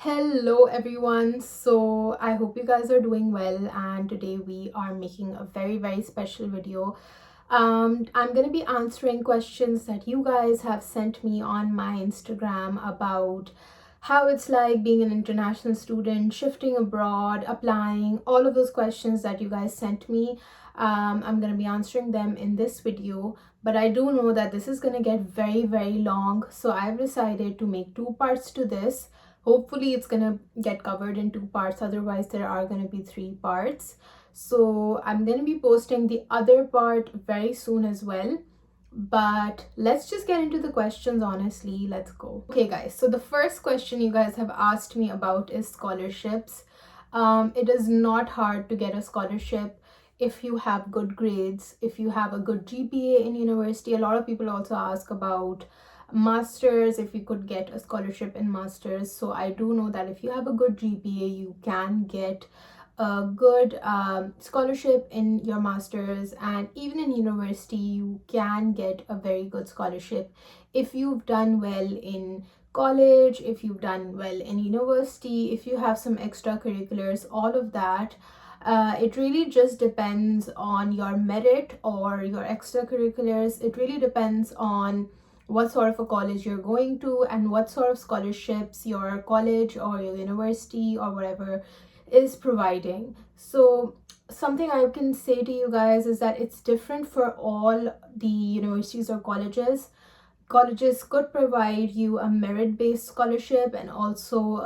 Hello everyone. So I hope you guys are doing well, and today we are making a very special video. I'm going to be answering questions that you guys have sent me on my Instagram about how it's like being an international student, shifting abroad, applying, all of those questions that you guys sent me. I'm going to be answering them in this video, but I do know that this is going to get very long, so I've decided to make two parts to this. Hopefully it's gonna get covered in two parts, otherwise there are gonna be three parts. So I'm gonna be posting the other part very soon as well, but let's just get into the questions. Honestly, let's go. Okay guys, so the first question you guys have asked me about is scholarships. It is not hard to get a scholarship if you have good grades, if you have a good GPA in university. A lot of people also ask about masters, if you could get a scholarship in masters. So I do know that if you have a good GPA, you can get a good scholarship in your masters, and even in university you can get a very good scholarship if you've done well in college, if you've done well in university, if you have some extracurriculars, all of that. It really just depends on your merit or your extracurriculars. It really depends on what sort of a college you're going to and what sort of scholarships your college or your university or whatever is providing. So something I can say to you guys is that it's different for all the universities or colleges. Colleges could provide you a merit-based scholarship and also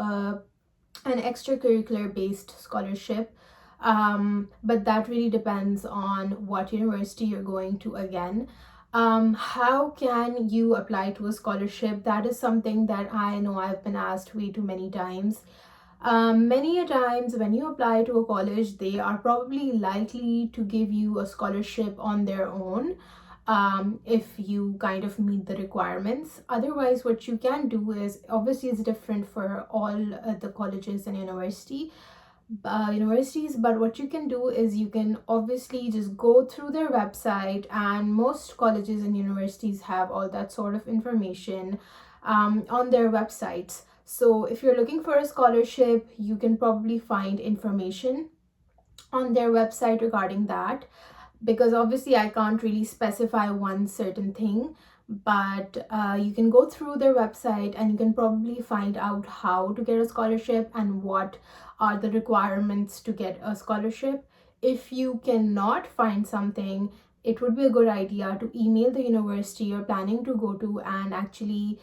an extracurricular based scholarship, but that really depends on what university you're going to. Again, how can you apply to a scholarship? That is something that I know I've been asked way too many times. Many a times when you apply to a college, they are probably likely to give you a scholarship on their own, if you kind of meet the requirements. Otherwise, what you can do is, obviously it's different for all the colleges and universities, but what you can do is you can obviously just go through their website, and most colleges and universities have all that sort of information on their websites. So if you're looking for a scholarship, you can probably find information on their website regarding that, because obviously I can't really specify one certain thing, but you can go through their website and you can probably find out how to get a scholarship and what are the requirements to get a scholarship. If you cannot find something, it would be a good idea to email the university you're planning to go to and actually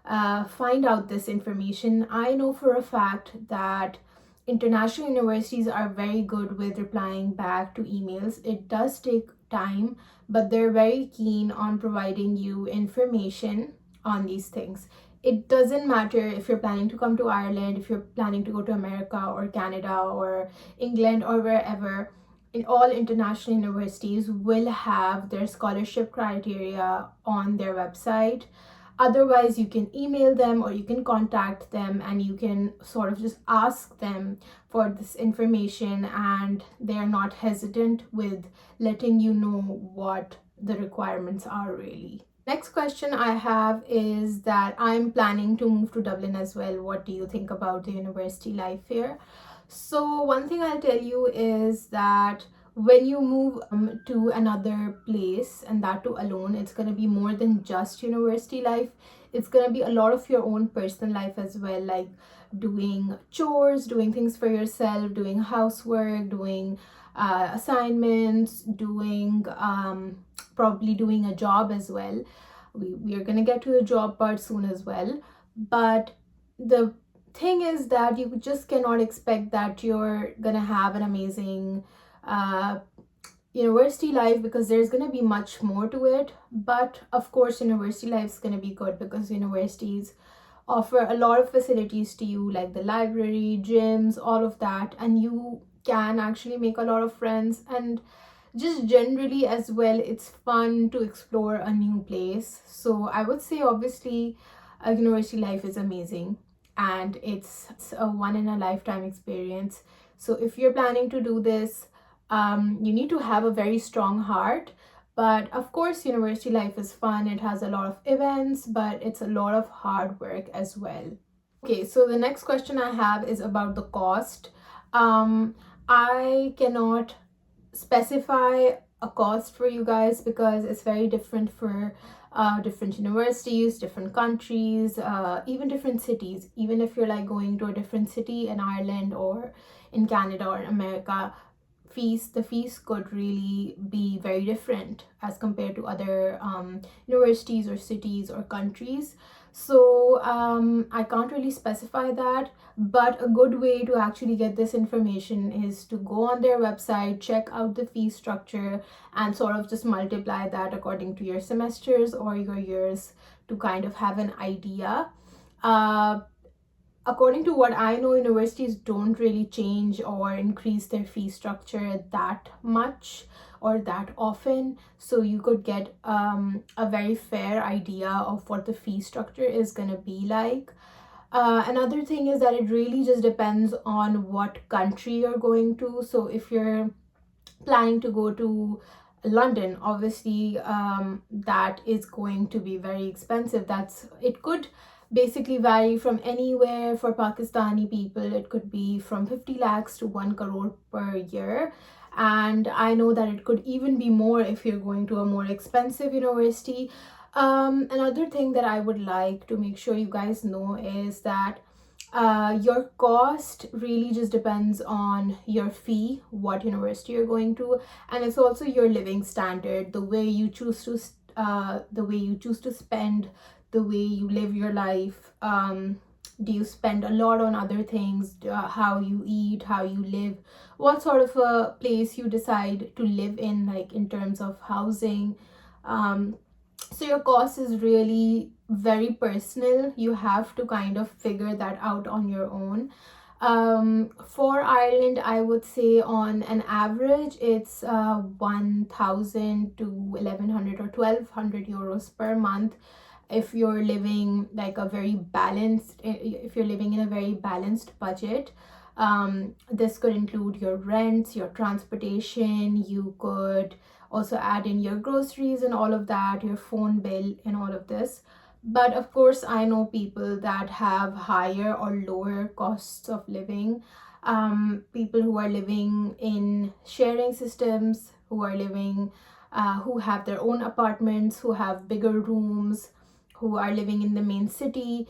find out this information. I know for a fact that international universities are very good with replying back to emails. It does take time, but they're very keen on providing you information on these things. It doesn't matter if you're planning to come to Ireland, if you're planning to go to America or Canada or England or wherever. In all international universities will have their scholarship criteria on their website. Otherwise, you can email them or you can contact them and you can sort of just ask them for this information, and they're not hesitant with letting you know what the requirements are really. Next question I have is that I'm planning to move to Dublin as well. What do you think about the university life here? So one thing I'll tell you is that when you move to another place, and that too alone, it's going to be more than just university life. It's going to be a lot of your own personal life as well, like doing chores, doing things for yourself, doing housework, doing assignments, doing probably doing a job as well. We are going to get to the job part soon as well, but the thing is that you just cannot expect that you're gonna have an amazing uh, university life, because there's gonna be much more to it. But of course university life is gonna be good because universities offer a lot of facilities to you, like the library, gyms, all of that, and you can actually make a lot of friends. And just generally as well, it's fun to explore a new place. So I would say obviously a university life is amazing, and it's a one in a lifetime experience. So if you're planning to do this, you need to have a very strong heart. But of course university life is fun, it has a lot of events, but it's a lot of hard work as well. Okay, so the next question I have is about the cost. Um, I cannot specify a cost for you guys because it's very different for different universities, different countries, even different cities. Even if you're like going to a different city in Ireland or in Canada or in America, the fees could really be very different as compared to other universities or cities or countries. So I can't really specify that, but a good way to actually get this information is to go on their website, check out the fee structure, and sort of just multiply that according to your semesters or your years to kind of have an idea. uh, According to what I know, universities don't really change or increase their fee structure that much or that often. So you could get a very fair idea of what the fee structure is going to be like. Another thing is that it really just depends on what country you're going to. So if you're planning to go to London, obviously that is going to be very expensive. It could basically vary from anywhere. For Pakistani people, it could be from 50 lakhs to 1 crore per year. And I know that it could even be more if you're going to a more expensive university. Another thing that I would like to make sure you guys know is that your cost really just depends on your fee, what university you're going to, and it's also your living standard, the way you choose to spend, the way you live your life. Do you spend a lot on other things? How you eat, how you live, what sort of a place you decide to live in, like in terms of housing. Um, so your cost is really very personal. You have to kind of figure that out on your own. For Ireland, I would say on an average it's 1,000 to 1,100 or 1,200 euros per month if you're living like a very balanced, if you're living in a very balanced budget. This could include your rents, your transportation. You could also add in your groceries and all of that, your phone bill and all of this. But of course, I know people that have higher or lower costs of living. People who are living in sharing systems, who have their own apartments, who have bigger rooms, who are living in the main city.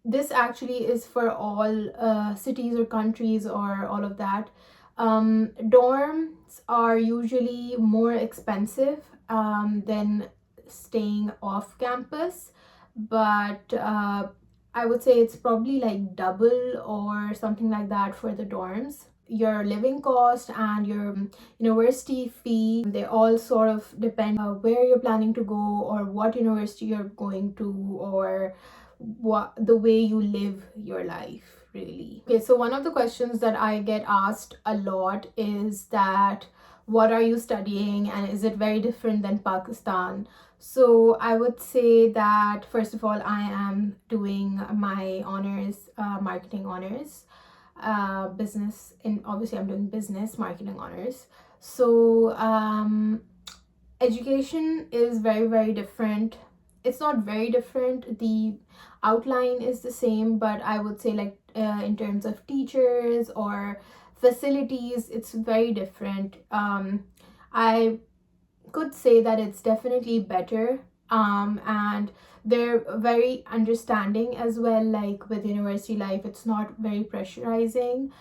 This actually is for all cities or countries or all of that. Dorms are usually more expensive than staying off campus, but I would say it's probably like double or something like that for the dorms. Your living cost and your university fee, they all sort of depend where you're planning to go or what university you're going to, or what the way you live your life really. Okay, so one of the questions that I get asked a lot is that what are you studying and is it very different than Pakistan? So I would say that first of all, I am doing my honors, marketing honors, business, and obviously I'm doing business marketing honors. So education is very, very different. It's not very different. The outline is the same, but I would say like in terms of teachers or facilities, it's very different. I could say that it's definitely better. And they're very understanding as well. Like with university life, it's not very pressurizing.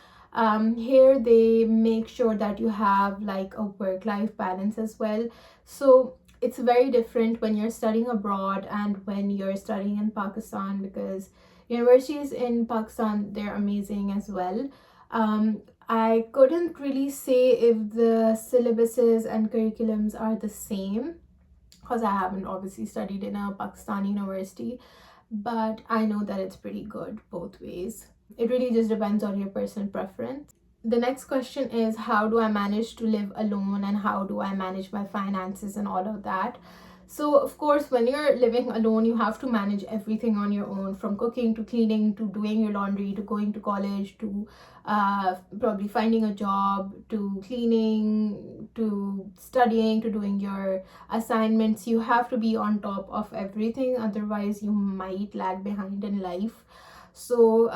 Here they make sure that you have like a work-life balance as well. So it's very different when you're studying abroad and when you're studying in Pakistan, because universities in Pakistan, they're amazing as well. I couldn't really say if the syllabuses and curriculums are the same because I haven't obviously studied in a Pakistani university, but I know that it's pretty good both ways. It really just depends on your personal preference. The next question is, how do I manage to live alone and how do I manage my finances and all of that? So, of course, when you're living alone, you have to manage everything on your own, from cooking to cleaning to doing your laundry to going to college to probably finding a job to cleaning to studying to doing your assignments. You have to be on top of everything, otherwise, you might lag behind in life. So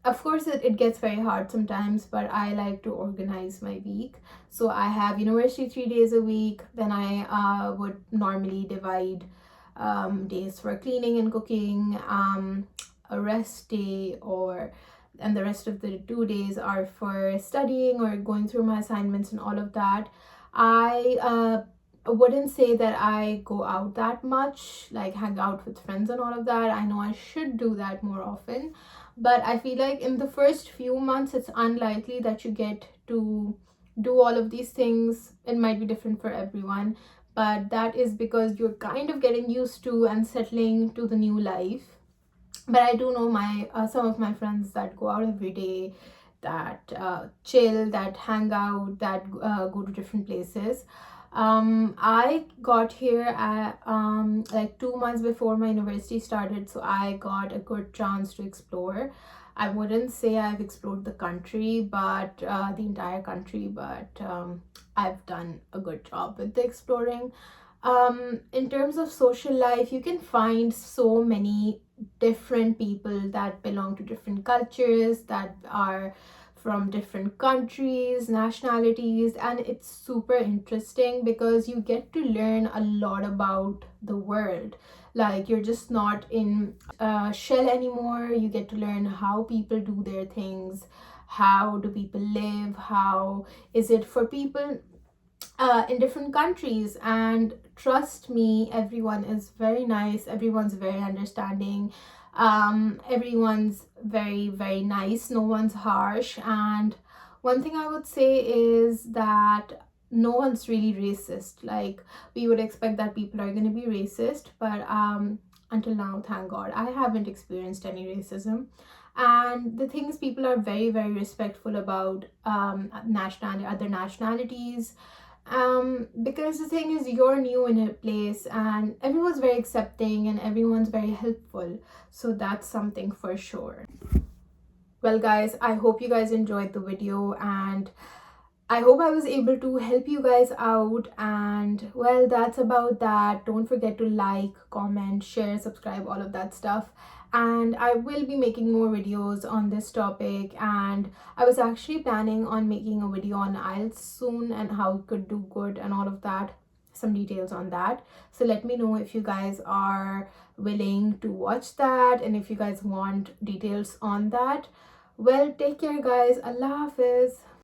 of course it gets very hard sometimes, but I like to organize my week. So I have university 3 days a week, then I would normally divide days for cleaning and cooking, a rest day, or and the rest of the 2 days are for studying or going through my assignments and all of that. I wouldn't say that I go out that much, like hang out with friends and all of that. I know I should do that more often, but I feel like in the first few months, it's unlikely that you get to do all of these things. It might be different for everyone, but that is because you're kind of getting used to and settling to the new life. But I do know my some of my friends that go out every day, that chill, that hang out, that go to different places. I got here at like 2 months before my university started, so I got a good chance to explore. I wouldn't say I've explored the country, but the entire country, but I've done a good job with the exploring. In terms of social life, you can find so many different people that belong to different cultures, that are from different countries, nationalities, and it's super interesting because you get to learn a lot about the world. Like, you're just not in a shell anymore. You get to learn how people do their things, how do people live, how is it for people in different countries. And trust me, everyone is very nice, everyone's very understanding, everyone's very, very nice, no one's harsh. And one thing I would say is that no one's really racist. Like, we would expect that people are going to be racist, but until now, thank God, I haven't experienced any racism. And the thing is, people are very, very respectful about nationality, other nationalities, because the thing is, you're new in a place and everyone's very accepting and everyone's very helpful. So that's something for sure. Well guys, I hope you guys enjoyed the video, and I hope I was able to help you guys out. And well, that's about that. Don't forget to like, comment, share, subscribe, all of that stuff. And I will be making more videos on this topic. And I was actually planning on making a video on IELTS soon and how it could do good and all of that. Some details on that. So let me know if you guys are willing to watch that and if you guys want details on that. Well, take care, guys. Allah Hafiz.